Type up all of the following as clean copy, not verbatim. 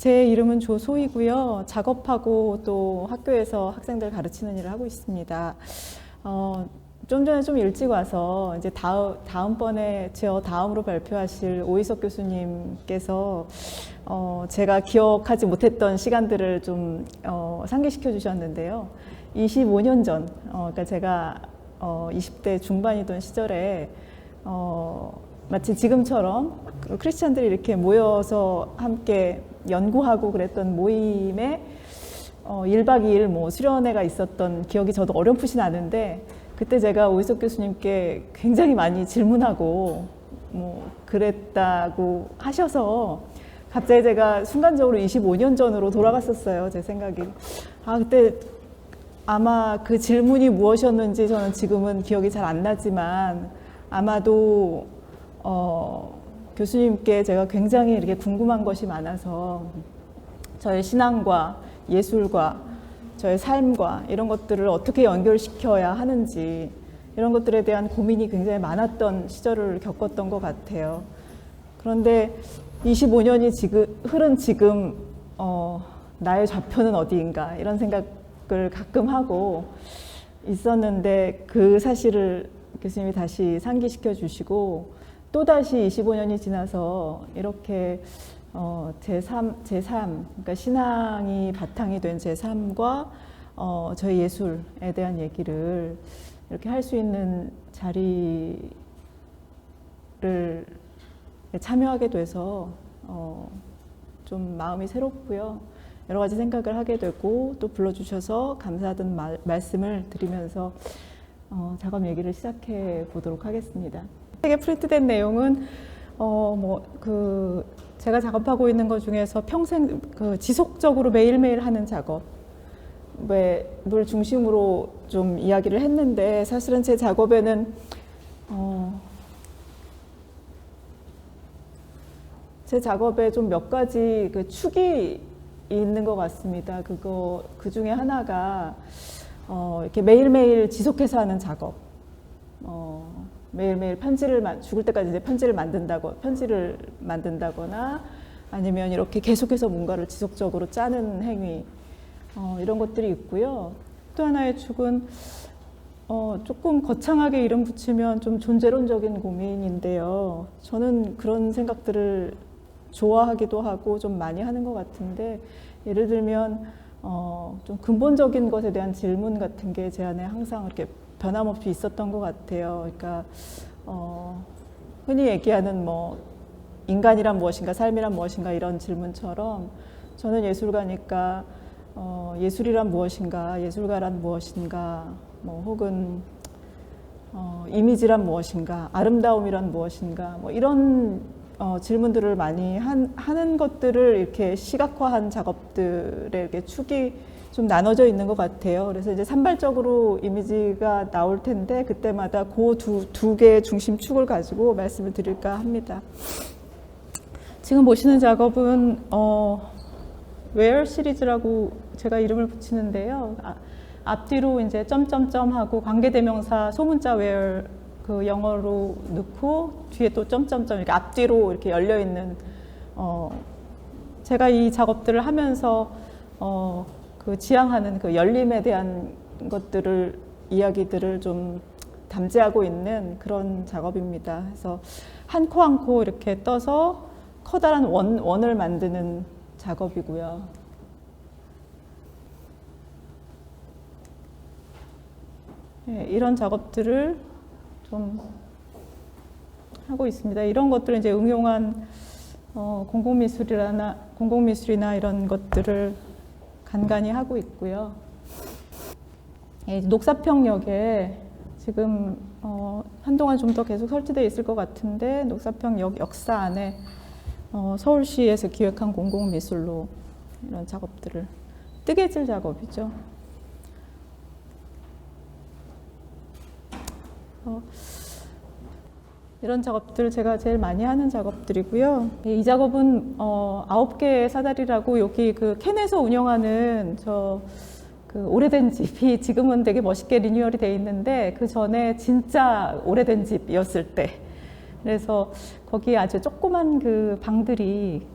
제 이름은 조소희고요. 작업하고 또 학교에서 학생들 가르치는 일을 하고 있습니다. 좀 전에 좀 일찍 와서 이제 다음번에 저 다음으로 발표하실 오희석 교수님께서 제가 기억하지 못했던 시간들을 좀 상기시켜 주셨는데요. 25년 전, 그러니까 제가 20대 중반이던 시절에 마치 지금처럼 크리스찬들이 이렇게 모여서 함께 연구하고 그랬던 모임에 1박 2일 뭐 수련회가 있었던 기억이 저도 어렴풋이 나는데, 그때 제가 오희석 교수님께 굉장히 많이 질문하고 뭐 그랬다고 하셔서 갑자기 제가 순간적으로 25년 전으로 돌아갔었어요. 제 생각이. 그때 아마 그 질문이 무엇이었는지 저는 지금은 기억이 잘 안 나지만, 아마도 교수님께 제가 굉장히 이렇게 궁금한 것이 많아서 저의 신앙과 예술과 저의 삶과 이런 것들을 어떻게 연결시켜야 하는지, 이런 것들에 대한 고민이 굉장히 많았던 시절을 겪었던 것 같아요. 그런데 25년이 흐른 지금 나의 좌표는 어디인가, 이런 생각을 가끔 하고 있었는데, 그 사실을 교수님이 다시 상기시켜 주시고, 또다시 25년이 지나서 이렇게 제 삶, 그러니까 신앙이 바탕이 된 제 삶과 저의 예술에 대한 얘기를 이렇게 할 수 있는 자리를 참여하게 돼서 좀 마음이 새롭고요. 여러 가지 생각을 하게 되고, 또 불러주셔서 감사하던 말씀을 드리면서 작업 얘기를 시작해 보도록 하겠습니다. 책에 프린트된 내용은 제가 작업하고 있는 것 중에서 평생 지속적으로 매일매일 하는 작업을 중심으로 좀 이야기를 했는데, 사실은 제 작업에는 제 작업에 좀 몇 가지 축이 있는 것 같습니다. 그 중에 하나가 이렇게 매일매일 지속해서 하는 작업. 매일매일 죽을 때까지 이제 편지를 만든다거나 아니면 이렇게 계속해서 뭔가를 지속적으로 짜는 행위, 이런 것들이 있고요. 또 하나의 축은 조금 거창하게 이름 붙이면 좀 존재론적인 고민인데요. 저는 그런 생각들을 좋아하기도 하고 좀 많이 하는 것 같은데, 예를 들면 좀 근본적인 것에 대한 질문 같은 게 제 안에 항상 이렇게 변함없이 있었던 것 같아요. 그러니까 흔히 얘기하는 인간이란 무엇인가, 삶이란 무엇인가, 이런 질문처럼 저는 예술가니까 예술이란 무엇인가, 예술가란 무엇인가, 혹은 이미지란 무엇인가, 아름다움이란 무엇인가, 이런 질문들을 많이 하는 것들을 이렇게 시각화한 작업들의 이렇게 축이 좀 나눠져 있는 것 같아요. 그래서 이제 산발적으로 이미지가 나올 텐데, 그때마다 그 두 개의 중심 축을 가지고 말씀을 드릴까 합니다. 지금 보시는 작업은 Where 시리즈라고 제가 이름을 붙이는데요. 앞뒤로 이제 점점점 하고 관계대명사 소문자 Where 그 영어로 넣고 뒤에 또 점점점 이렇게 앞뒤로 이렇게 열려 있는, 제가 이 작업들을 하면서 그 지향하는 그 열림에 대한 이야기들을 좀 담재하고 있는 그런 작업입니다. 그래서 한 코 한 코 이렇게 떠서 커다란 원을 만드는 작업이고요. 네, 이런 작업들을 좀 하고 있습니다. 이런 것들을 이제 응용한 공공미술이나 이런 것들을 간간히 하고 있고요. 녹사평역에 지금 한동안 좀 더 계속 설치되어 있을 것 같은데, 녹사평역 역사 안에 서울시에서 기획한 공공미술로 이런 작업들을, 뜨개질 작업이죠. 이런 작업들 제가 제일 많이 하는 작업들이고요. 이 작업은 9개의 사다리라고, 여기 그 캔에서 운영하는 그 오래된 집이 지금은 되게 멋있게 리뉴얼이 돼 있는데, 그 전에 진짜 오래된 집이었을 때 그래서 거기에 아주 조그만 그 방들이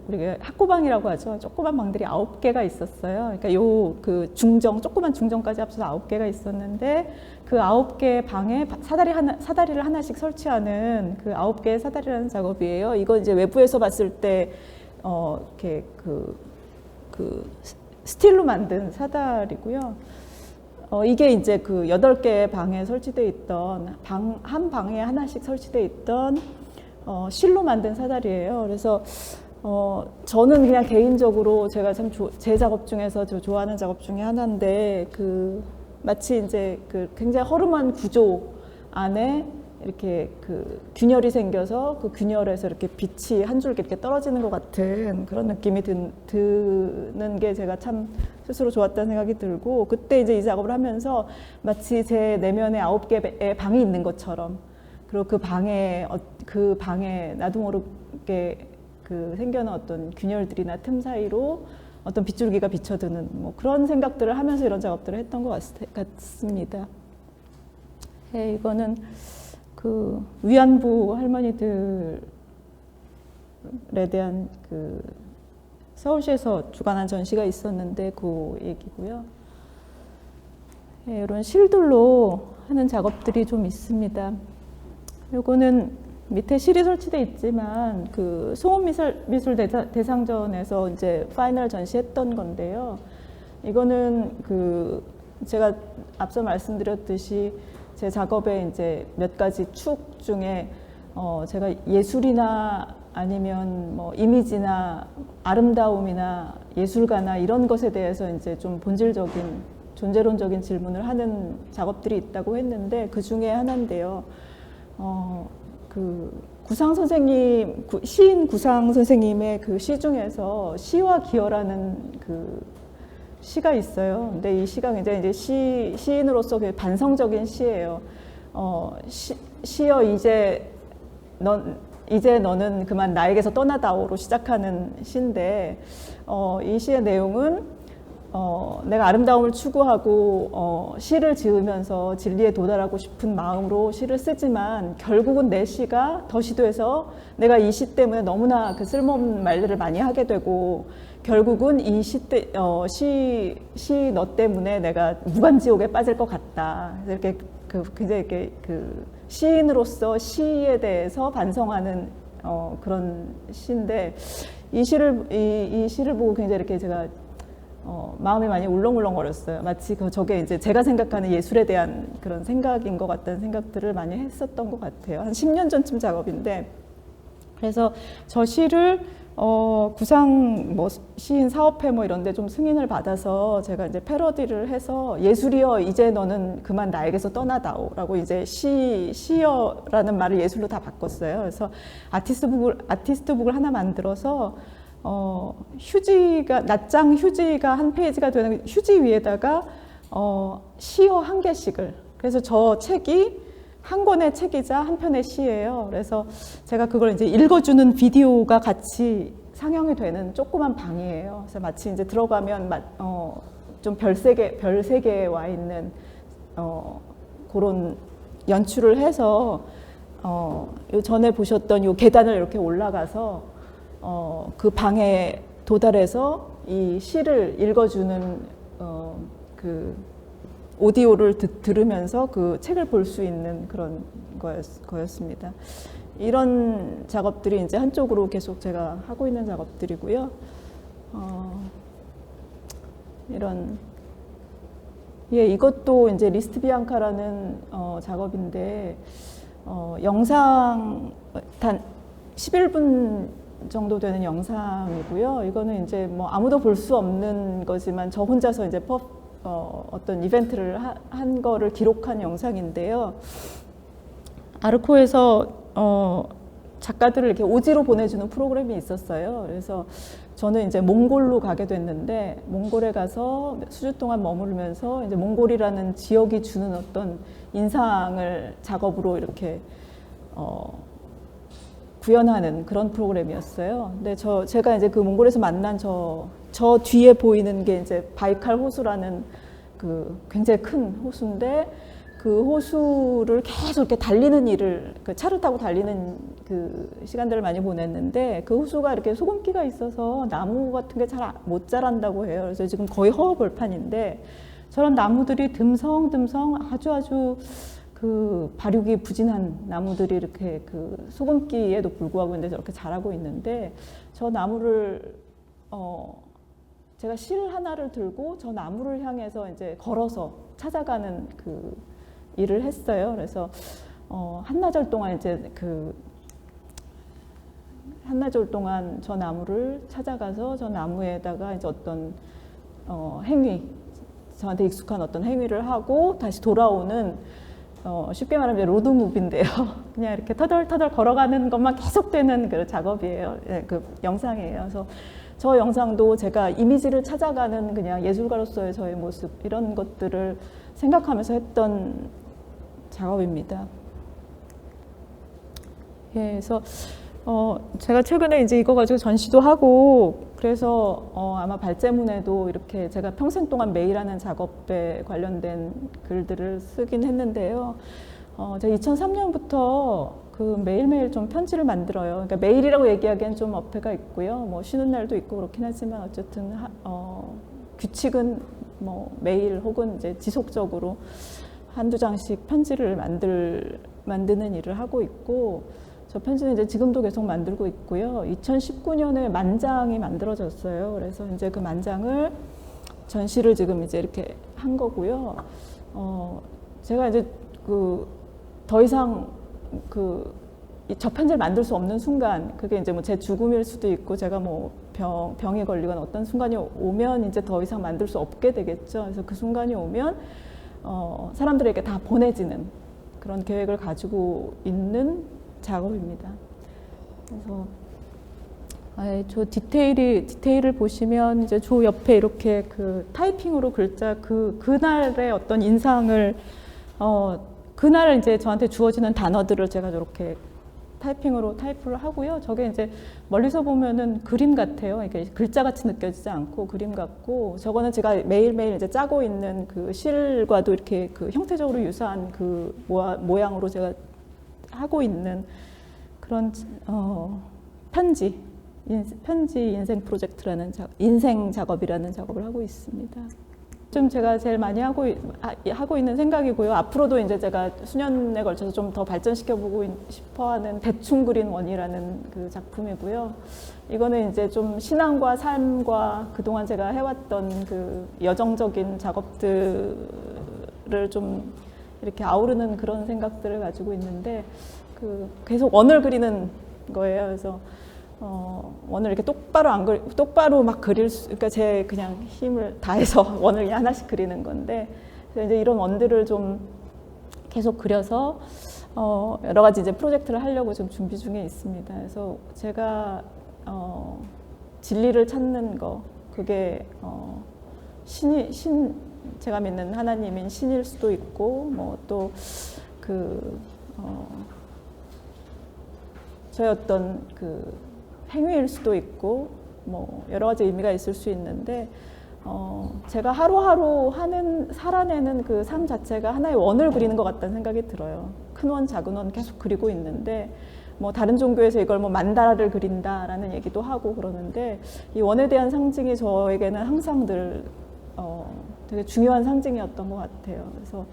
우리가 학고방이라고 하죠. 조그만 방들이 9개가 있었어요. 그러니까 요 그 중정, 조그만 중정까지 합쳐서 9개가 있었는데 그 9개 방에 사다리를 하나씩 설치하는 그 9개의 사다리라는 작업이에요. 이거 이제 외부에서 봤을 때 이렇게 그 스틸로 만든 사다리고요. 이게 이제 그 8개의 방에 설치되어 있던 한 방에 하나씩 설치되어 있던 실로 만든 사다리예요. 그래서 저는 그냥 개인적으로 제가 참 제 작업 중에서 저 좋아하는 작업 중에 하나인데 마치 이제 굉장히 허름한 구조 안에 이렇게 균열이 생겨서 그 균열에서 이렇게 빛이 한 줄기 이렇게 떨어지는 것 같은 그런 느낌이 드는 게 제가 참 스스로 좋았다는 생각이 들고, 그때 이제 이 작업을 하면서 마치 제 내면에 9개의 방이 있는 것처럼, 그리고 그 방에 나도 모르게 생겨난 어떤 균열들이나 틈 사이로 어떤 빗줄기가 비쳐드는 뭐 그런 생각들을 하면서 이런 작업들을 했던 것 같습니다. 네, 이거는 위안부 할머니들에 대한 서울시에서 주관한 전시가 있었는데 그 얘기고요. 네, 이런 실들로 하는 작업들이 좀 있습니다. 요거는 밑에 실이 설치되어 있지만 송원미술 대상전에서 이제 파이널 전시했던 건데요. 이거는 제가 앞서 말씀드렸듯이 제 작업의 이제 몇 가지 축 중에 제가 예술이나 아니면 뭐 이미지나 아름다움이나 예술가나 이런 것에 대해서 이제 좀 본질적인 존재론적인 질문을 하는 작업들이 있다고 했는데 그 중에 하나인데요. 구상 선생님, 시인 구상 선생님의 시 중에서 시와 기어라는 시가 있어요. 근데 이 시가 굉장히 이제 시인으로서 반성적인 시예요. 시여 이제 너는 그만 나에게서 떠나다오로 시작하는 시인데, 이 시의 내용은 내가 아름다움을 추구하고 시를 지으면서 진리에 도달하고 싶은 마음으로 시를 쓰지만 결국은 내 시가 덫이 내가 이 시 때문에 너무나 쓸모없는 말들을 많이 하게 되고 결국은 이 시 너 때문에 내가 무간지옥에 빠질 것 같다. 그래서 이렇게 굉장히 이렇게 시인으로서 시에 대해서 반성하는 그런 시인데 이 시를 보고 굉장히 이렇게 제가 마음이 많이 울렁울렁거렸어요. 마치 저게 이제 제가 생각하는 예술에 대한 그런 생각인 것 같다는 생각들을 많이 했었던 것 같아요. 한 10년 전쯤 작업인데, 그래서 저 시를 구상 시인 사업회 이런 데 좀 승인을 받아서 제가 이제 패러디를 해서 예술이여 이제 너는 그만 나에게서 떠나다오라고 이제 시여라는 말을 예술로 다 바꿨어요. 그래서 아티스트북을 하나 만들어서 낱장 휴지가 한 페이지가 되는 휴지 위에다가 시어 한 개씩을, 그래서 저 책이 한 권의 책이자 한 편의 시예요. 그래서 제가 그걸 이제 읽어주는 비디오가 같이 상영이 되는 조그만 방이에요. 그래서 마치 이제 들어가면 좀 별세계에 와 있는 그런 연출을 해서 전에 보셨던 요 계단을 이렇게 올라가서 그 방에 도달해서 이 시를 읽어주는 오디오를 들으면서 그 책을 볼 수 있는 그런 거였습니다. 이런 작업들이 이제 한쪽으로 계속 제가 하고 있는 작업들이고요. 이것도 이제 리스트 비앙카라는 작업인데 영상 단 11분 정도 되는 영상이고요. 이거는 이제 아무도 볼 수 없는 거지만 저 혼자서 이제 어떤 이벤트를 한 거를 기록한 영상인데요. 아르코에서 작가들을 이렇게 오지로 보내주는 프로그램이 있었어요. 그래서 저는 이제 몽골로 가게 됐는데, 몽골에 가서 수주 동안 머무르면서 이제 몽골이라는 지역이 주는 어떤 인상을 작업으로 이렇게 구현하는 그런 프로그램이었어요. 근데 제가 이제 몽골에서 만난 저 뒤에 보이는 게 이제 바이칼 호수라는 굉장히 큰 호수인데, 그 호수를 계속 이렇게 달리는 일을, 그 차를 타고 달리는 그 시간들을 많이 보냈는데, 그 호수가 이렇게 소금기가 있어서 나무 같은 게 잘 못 자란다고 해요. 그래서 지금 거의 허허벌판인데, 저런 나무들이 듬성듬성 아주 그 발육이 부진한 나무들이 이렇게 그 소금기에도 불구하고 이제 저렇게 자라고 있는데, 저 나무를 제가 실 하나를 들고 저 나무를 향해서 이제 걸어서 찾아가는 그 일을 했어요. 그래서 한나절 동안 이제 한나절 동안 저 나무를 찾아가서 저 나무에다가 이제 어떤 행위, 저한테 익숙한 어떤 행위를 하고 다시 돌아오는, 쉽게 말하면 이제 로드무비인데요. 그냥 이렇게 터덜터덜 걸어가는 것만 계속되는 그 작업이에요. 예, 그 영상이에요. 그래서 저 영상도 제가 이미지를 찾아가는 그냥 예술가로서의 저의 모습, 이런 것들을 생각하면서 했던 작업입니다. 예, 그래서 제가 최근에 이제 이거 가지고 전시도 하고, 그래서 아마 발제문에도 이렇게 제가 평생 동안 메일하는 작업에 관련된 글들을 쓰긴 했는데요. 제가 2003년부터 그 매일매일 좀 편지를 만들어요. 그러니까 메일이라고 얘기하기엔 좀 어폐가 있고요. 뭐 쉬는 날도 있고 그렇긴 하지만 어쨌든 규칙은 뭐 매일 혹은 이제 지속적으로 한두 장씩 편지를 만드는 일을 하고 있고, 저 편지는 이제 지금도 계속 만들고 있고요. 2019년에 만장이 만들어졌어요. 그래서 이제 그 만장을 전시를 지금 이제 이렇게 한 거고요. 제가 이제 더 이상 저 편지를 만들 수 없는 순간, 그게 이제 뭐 제 죽음일 수도 있고, 제가 뭐 병에 걸리거나 어떤 순간이 오면 이제 더 이상 만들 수 없게 되겠죠. 그래서 그 순간이 오면 사람들에게 다 보내지는 그런 계획을 가지고 있는 작업입니다. 그래서 저 디테일을 보시면 이제 저 옆에 이렇게 그 타이핑으로 글자 그날의 어떤 인상을 그날 이제 저한테 주어지는 단어들을 제가 저렇게 타이핑으로 타이프를 하고요. 저게 이제 멀리서 보면은 그림 같아요. 이게 글자 같이 느껴지지 않고 그림 같고, 저거는 제가 매일매일 이제 짜고 있는 그 실과도 이렇게 그 형태적으로 유사한 그 모양으로 제가 하고 있는 그런 편지 인생 프로젝트라는 인생 작업이라는 작업을 하고 있습니다. 좀 제가 제일 많이 하고 있는 생각이고요. 앞으로도 이제 제가 수년에 걸쳐서 좀 더 발전시켜보고 싶어하는 대충 그린 원이라는 그 작품이고요. 이거는 이제 좀 신앙과 삶과 그동안 제가 해왔던 그 여정적인 작업들을 좀 이렇게 아우르는 그런 생각들을 가지고 있는데, 계속 원을 그리는 거예요. 그래서 원을 이렇게 똑바로 막 그러니까 제 그냥 힘을 다해서 원을 하나씩 그리는 건데, 그래서 이제 이런 원들을 좀 계속 그려서 여러 가지 이제 프로젝트를 하려고 좀 준비 중에 있습니다. 그래서 제가 진리를 찾는 거, 그게 제가 믿는 하나님인 신일 수도 있고, 뭐 또 저의 어떤 행위일 수도 있고, 뭐 여러 가지 의미가 있을 수 있는데, 제가 하루하루 살아내는 그 삶 자체가 하나의 원을 그리는 것 같다는 생각이 들어요. 큰 원, 작은 원 계속 그리고 있는데, 뭐 다른 종교에서 이걸 뭐 만다라를 그린다라는 얘기도 하고 그러는데, 이 원에 대한 상징이 저에게는 항상 늘 되게 중요한 상징이었던 것 같아요. 그래서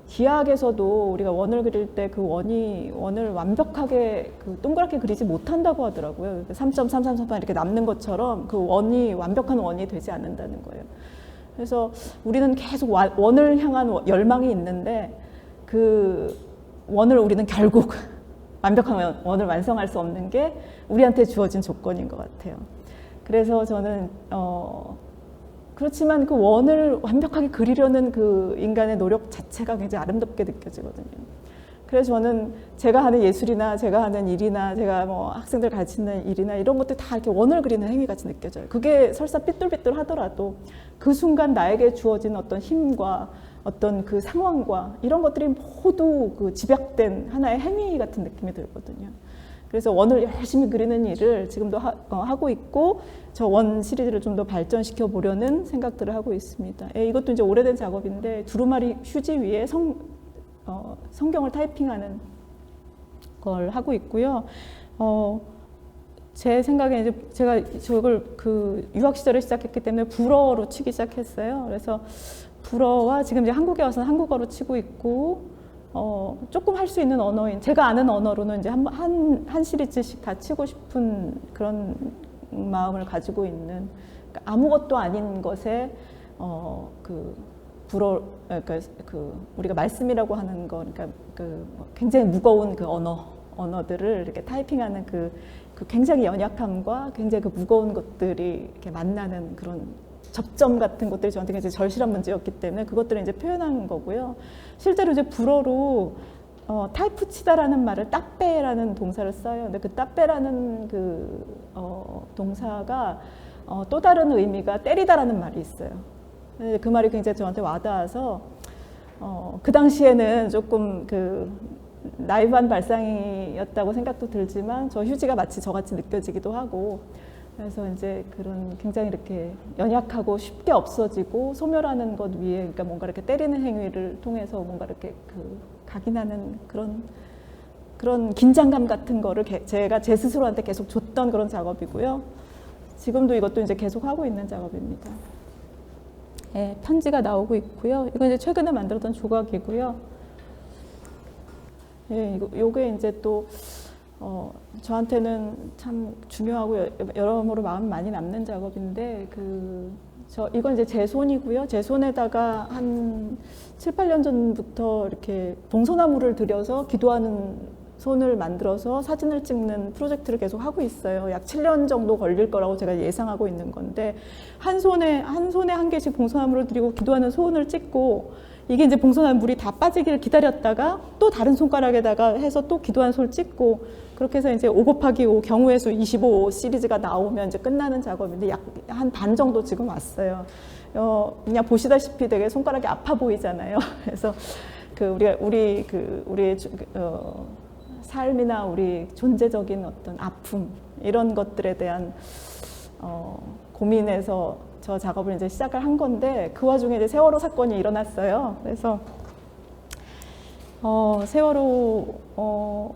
기하학에서도 우리가 원을 그릴 때 그 원을 완벽하게 동그랗게 그리지 못한다고 하더라고요. 3.333 이렇게 남는 것처럼 그 원이 완벽한 원이 되지 않는다는 거예요. 그래서 우리는 계속 원을 향한 열망이 있는데, 그 원을 우리는 결국 완벽한 원을 완성할 수 없는 게 우리한테 주어진 조건인 것 같아요. 그래서 저는 그렇지만 그 원을 완벽하게 그리려는 그 인간의 노력 자체가 굉장히 아름답게 느껴지거든요. 그래서 저는 제가 하는 예술이나 제가 하는 일이나 제가 뭐 학생들 가르치는 일이나 이런 것들 다 이렇게 원을 그리는 행위같이 느껴져요. 그게 설사 삐뚤삐뚤 하더라도 그 순간 나에게 주어진 어떤 힘과 어떤 그 상황과 이런 것들이 모두 그 집약된 하나의 행위 같은 느낌이 들거든요. 그래서 원을 열심히 그리는 일을 지금도 하고 있고 저 원 시리즈를 좀 더 발전시켜 보려는 생각들을 하고 있습니다. 예, 이것도 이제 오래된 작업인데 두루마리 휴지 위에 성경을 타이핑하는 걸 하고 있고요. 제 생각에 이제 제가 저걸 그 유학 시절에 시작했기 때문에 불어로 치기 시작했어요. 그래서 불어와 지금 이제 한국에 와서는 한국어로 치고 있고, 조금 할 수 있는 언어인, 제가 아는 언어로는 이제 한 시리즈씩 다 치고 싶은 그런 마음을 가지고 있는, 그러니까 아무것도 아닌 것에, 그 불어, 그러니까 그 우리가 말씀이라고 하는 거, 그러니까 그 굉장히 무거운 그 언어들을 이렇게 타이핑하는 그 굉장히 연약함과 굉장히 그 무거운 것들이 이렇게 만나는 그런 접점 같은 것들이 저한테 굉장히 절실한 문제였기 때문에 그것들을 이제 표현한 거고요. 실제로 이제 불어로 타이프 치다라는 말을 따빼라는 동사를 써요. 근데 그 따빼라는 그 동사가 또 다른 의미가 때리다라는 말이 있어요. 그 말이 굉장히 저한테 와닿아서 그 당시에는 조금 그 나이브한 발상이었다고 생각도 들지만 저 휴지가 마치 저같이 느껴지기도 하고, 그래서 이제 그런 굉장히 이렇게 연약하고 쉽게 없어지고 소멸하는 것 위에, 그러니까 뭔가 이렇게 때리는 행위를 통해서 뭔가 이렇게 그 각인하는 그런 긴장감 같은 거를 제가 제 스스로한테 계속 줬던 그런 작업이고요. 지금도 이것도 이제 계속 하고 있는 작업입니다. 예, 편지가 나오고 있고요. 이건 이제 최근에 만들었던 조각이고요. 예, 요게 이제 또 저한테는 참 중요하고 여러모로 마음 많이 남는 작업인데, 이건 이제 제 손이고요. 제 손에다가 한 7, 8년 전부터 이렇게 봉소나무를 들여서 기도하는 손을 만들어서 사진을 찍는 프로젝트를 계속 하고 있어요. 약 7년 정도 걸릴 거라고 제가 예상하고 있는 건데, 한 손에 한 개씩 봉소나무를 들이고 기도하는 손을 찍고, 이게 이제 봉선한 물이 다 빠지기를 기다렸다가 또 다른 손가락에다가 해서 또 기도한 손을 찍고, 그렇게 해서 이제 5 곱하기 5 경우의 수 25 시리즈가 나오면 이제 끝나는 작업인데 약 한 반 정도 지금 왔어요. 그냥 보시다시피 되게 손가락이 아파 보이잖아요. 그래서 우리의 삶이나 우리 존재적인 어떤 아픔, 이런 것들에 대한 고민에서 저 작업을 이제 시작을 한 건데, 그 와중에 이제 세월호 사건이 일어났어요. 그래서 세월호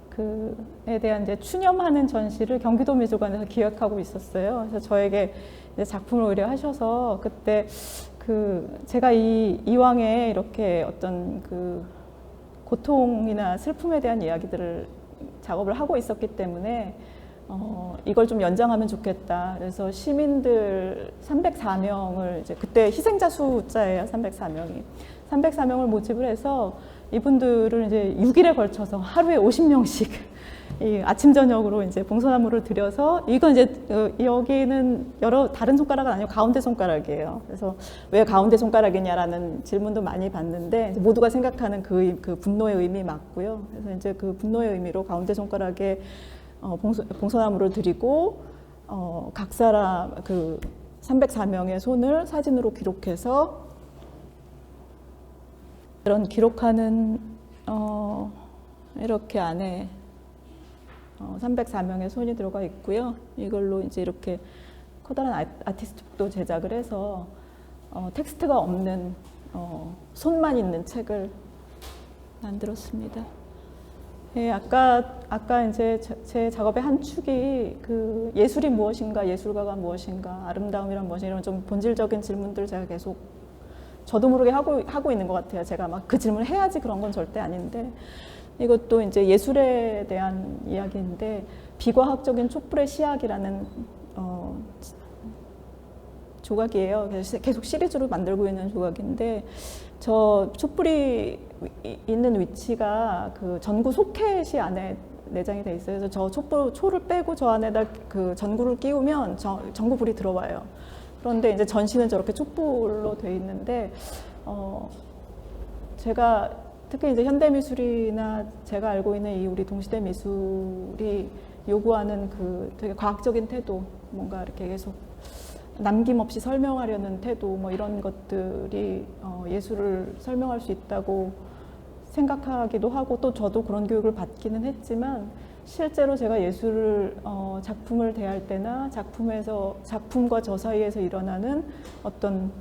그에 대한 이제 추념하는 전시를 경기도 미술관에서 기획하고 있었어요. 그래서 저에게 이제 작품을 의뢰하셔서, 그때 제가 이왕에 이렇게 어떤 그 고통이나 슬픔에 대한 이야기들을 작업을 하고 있었기 때문에 이걸 좀 연장하면 좋겠다. 그래서 시민들 304명을 이제 그때 희생자 숫자예요. 304명이. 304명을 모집을 해서 이분들을 이제 6일에 걸쳐서 하루에 50명씩 아침 저녁으로 이제 봉소나무를 들여서, 이건 이제 여기는 다른 손가락은 아니고 가운데 손가락이에요. 그래서 왜 가운데 손가락이냐라는 질문도 많이 받는데, 모두가 생각하는 그 분노의 의미 맞고요. 그래서 이제 그 분노의 의미로 가운데 손가락에 봉소나무를 드리고, 각 사람 304명의 손을 사진으로 기록해서 이런 기록하는 이렇게 안에 304명의 손이 들어가 있고요. 이걸로 이제 이렇게 커다란 아티스트북도 제작을 해서 텍스트가 없는 손만 있는 책을 만들었습니다. 예, 아까 이제 제 작업의 한 축이 그 예술이 무엇인가, 예술가가 무엇인가, 아름다움이란 무엇인가, 이런 좀 본질적인 질문들을 제가 계속 저도 모르게 하고 있는 것 같아요. 제가 막 그 질문을 해야지 그런 건 절대 아닌데, 이것도 이제 예술에 대한 이야기인데, 비과학적인 촛불의 시약이라는 조각이에요. 그래서 계속 시리즈로 만들고 있는 조각인데, 저 촛불이 있는 위치가 그 전구 소켓이 안에 내장이 돼 있어요. 그래서 저 초를 빼고 저 안에다 그 전구를 끼우면 전구불이 들어와요. 그런데 이제 전시는 저렇게 촛불로 돼 있는데, 제가 특히 이제 현대미술이나 제가 알고 있는 이 우리 동시대 미술이 요구하는 그 되게 과학적인 태도, 뭔가 이렇게 계속 남김없이 설명하려는 태도, 뭐 이런 것들이 예술을 설명할 수 있다고 생각하기도 하고, 또 저도 그런 교육을 받기는 했지만, 실제로 제가 예술을 작품을 대할 때나 작품과 저 사이에서 일어나는 어떤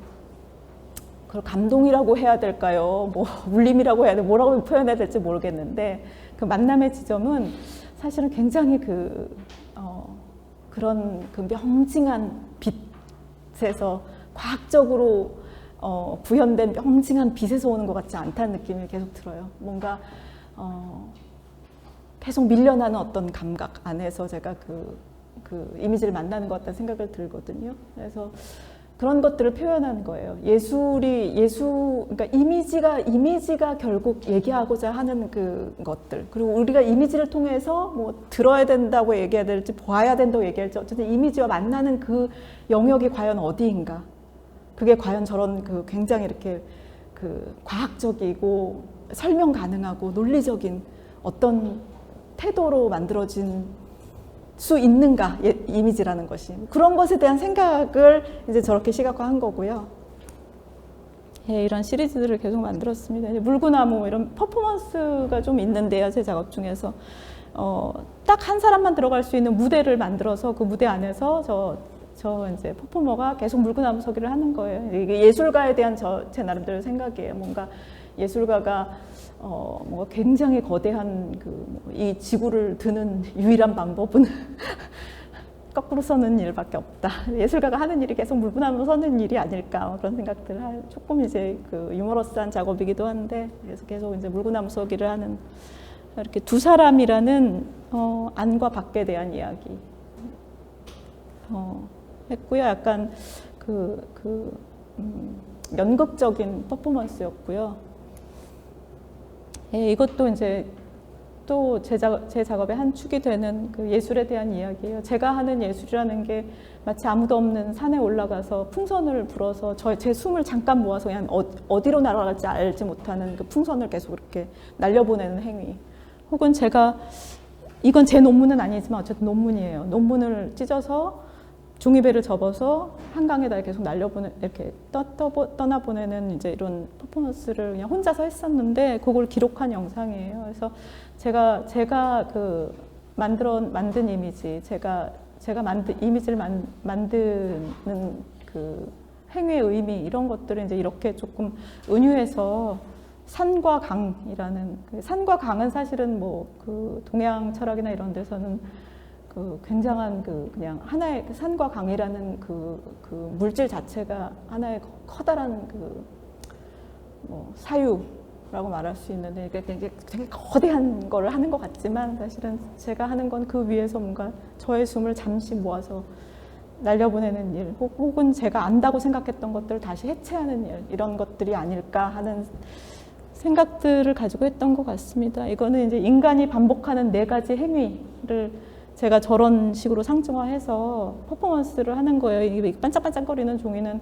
그걸 감동이라고 해야 될까요? 뭐 울림이라고 해야 돼, 뭐라고 표현해야 될지 모르겠는데 그 만남의 지점은 사실은 굉장히 그런 그 명징한 빛에서 과학적으로 구현된 명징한 빛에서 오는 것 같지 않다는 느낌이 계속 들어요. 뭔가 계속 밀려나는 어떤 감각 안에서 제가 그 이미지를 만나는 것 같다는 생각을 들거든요. 그래서 그런 것들을 표현하는 거예요. 그러니까 이미지가 결국 얘기하고자 하는 그 것들. 그리고 우리가 이미지를 통해서 뭐 들어야 된다고 얘기해야 될지, 봐야 된다고 얘기할지, 어쨌든 이미지와 만나는 그 영역이 과연 어디인가. 그게 과연 저런 그 굉장히 이렇게 그 과학적이고 설명 가능하고 논리적인 어떤 태도로 만들어진 수 있는가, 이미지라는 것이. 그런 것에 대한 생각을 이제 저렇게 시각화한 거고요. 예, 이런 시리즈들을 계속 만들었습니다. 이제 물구나무 이런 퍼포먼스가 좀 있는데요, 제 작업 중에서. 딱 한 사람만 들어갈 수 있는 무대를 만들어서 그 무대 안에서 저 이제 퍼포머가 계속 물구나무 서기를 하는 거예요. 이게 예술가에 대한 제 나름대로 생각이에요. 뭔가 예술가가 뭔가 굉장히 거대한 이 지구를 드는 유일한 방법은 거꾸로 서는 일밖에 없다. 예술가가 하는 일이 계속 물구나무로 서는 일이 아닐까, 그런 생각들을 조금 이제 그 유머러스한 작업이기도 한데, 그래서 계속 이제 물구나무 서기를 하는 이렇게 두 사람이라는 안과 밖에 대한 이야기 했고요. 약간 연극적인 퍼포먼스였고요. 예, 이것도 이제 또 제 작업의 한 축이 되는 그 예술에 대한 이야기예요. 제가 하는 예술이라는 게 마치 아무도 없는 산에 올라가서 풍선을 불어서 제 숨을 잠깐 모아서 그냥 어디로 날아갈지 알지 못하는 그 풍선을 계속 이렇게 날려보내는 행위. 혹은 이건 제 논문은 아니지만 어쨌든 논문이에요. 논문을 찢어서 종이배를 접어서 한강에다 계속 이렇게 떠나보내는 이제 이런 퍼포먼스를 그냥 혼자서 했었는데, 그걸 기록한 영상이에요. 그래서 제가 만든 이미지, 제가 이미지를 만드는 그 행위의 의미, 이런 것들을 이제 이렇게 조금 은유해서 산과 강이라는, 산과 강은 사실은 뭐 그 동양 철학이나 이런 데서는 굉장한 그냥 하나의 산과 강이라는 그 물질 자체가 하나의 커다란 뭐 사유라고 말할 수 있는데, 되게 거대한 걸 하는 것 같지만 사실은 제가 하는 건 그 위에서 뭔가 저의 숨을 잠시 모아서 날려보내는 일, 혹은 제가 안다고 생각했던 것들을 다시 해체하는 일, 이런 것들이 아닐까 하는 생각들을 가지고 했던 것 같습니다. 이거는 이제 인간이 반복하는 4가지 행위를 제가 저런 식으로 상징화해서 퍼포먼스를 하는 거예요. 이게 반짝반짝거리는 종이는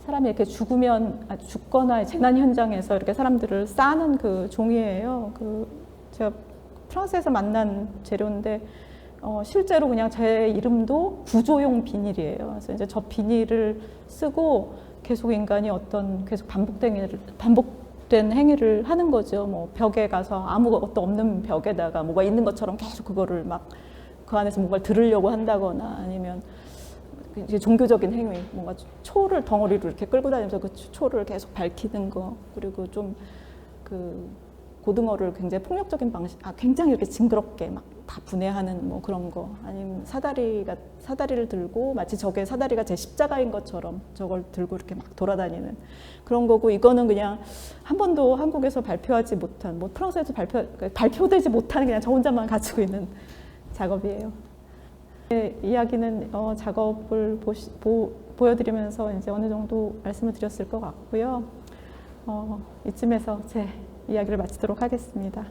사람이 이렇게 죽거나 재난 현장에서 이렇게 사람들을 싸는 그 종이예요. 제가 프랑스에서 만난 재료인데, 실제로 그냥 제 이름도 구조용 비닐이에요. 그래서 이제 저 비닐을 쓰고 계속 인간이 계속 반복된 행위를 하는 거죠. 뭐 벽에 가서 아무것도 없는 벽에다가 뭐가 있는 것처럼 계속 그거를 막 그 안에서 뭔가를 들으려고 한다거나, 아니면 이제 종교적인 행위, 뭔가 초를 덩어리로 이렇게 끌고 다니면서 그 초를 계속 밝히는 거, 그리고 좀 고등어를 굉장히 폭력적인 방식, 굉장히 이렇게 징그럽게 막 다 분해하는 뭐 그런 거, 아니면 사다리를 들고 마치 저게 사다리가 제 십자가인 것처럼 저걸 들고 이렇게 막 돌아다니는 그런 거고, 이거는 그냥 한 번도 한국에서 발표하지 못한, 뭐 프랑스에서 발표되지 못하는 그냥 저 혼자만 가지고 있는 작업이에요. 이야기는 작업을 보여드리면서 이제 어느 정도 말씀을 드렸을 것 같고요. 이쯤에서 제 이야기를 마치도록 하겠습니다.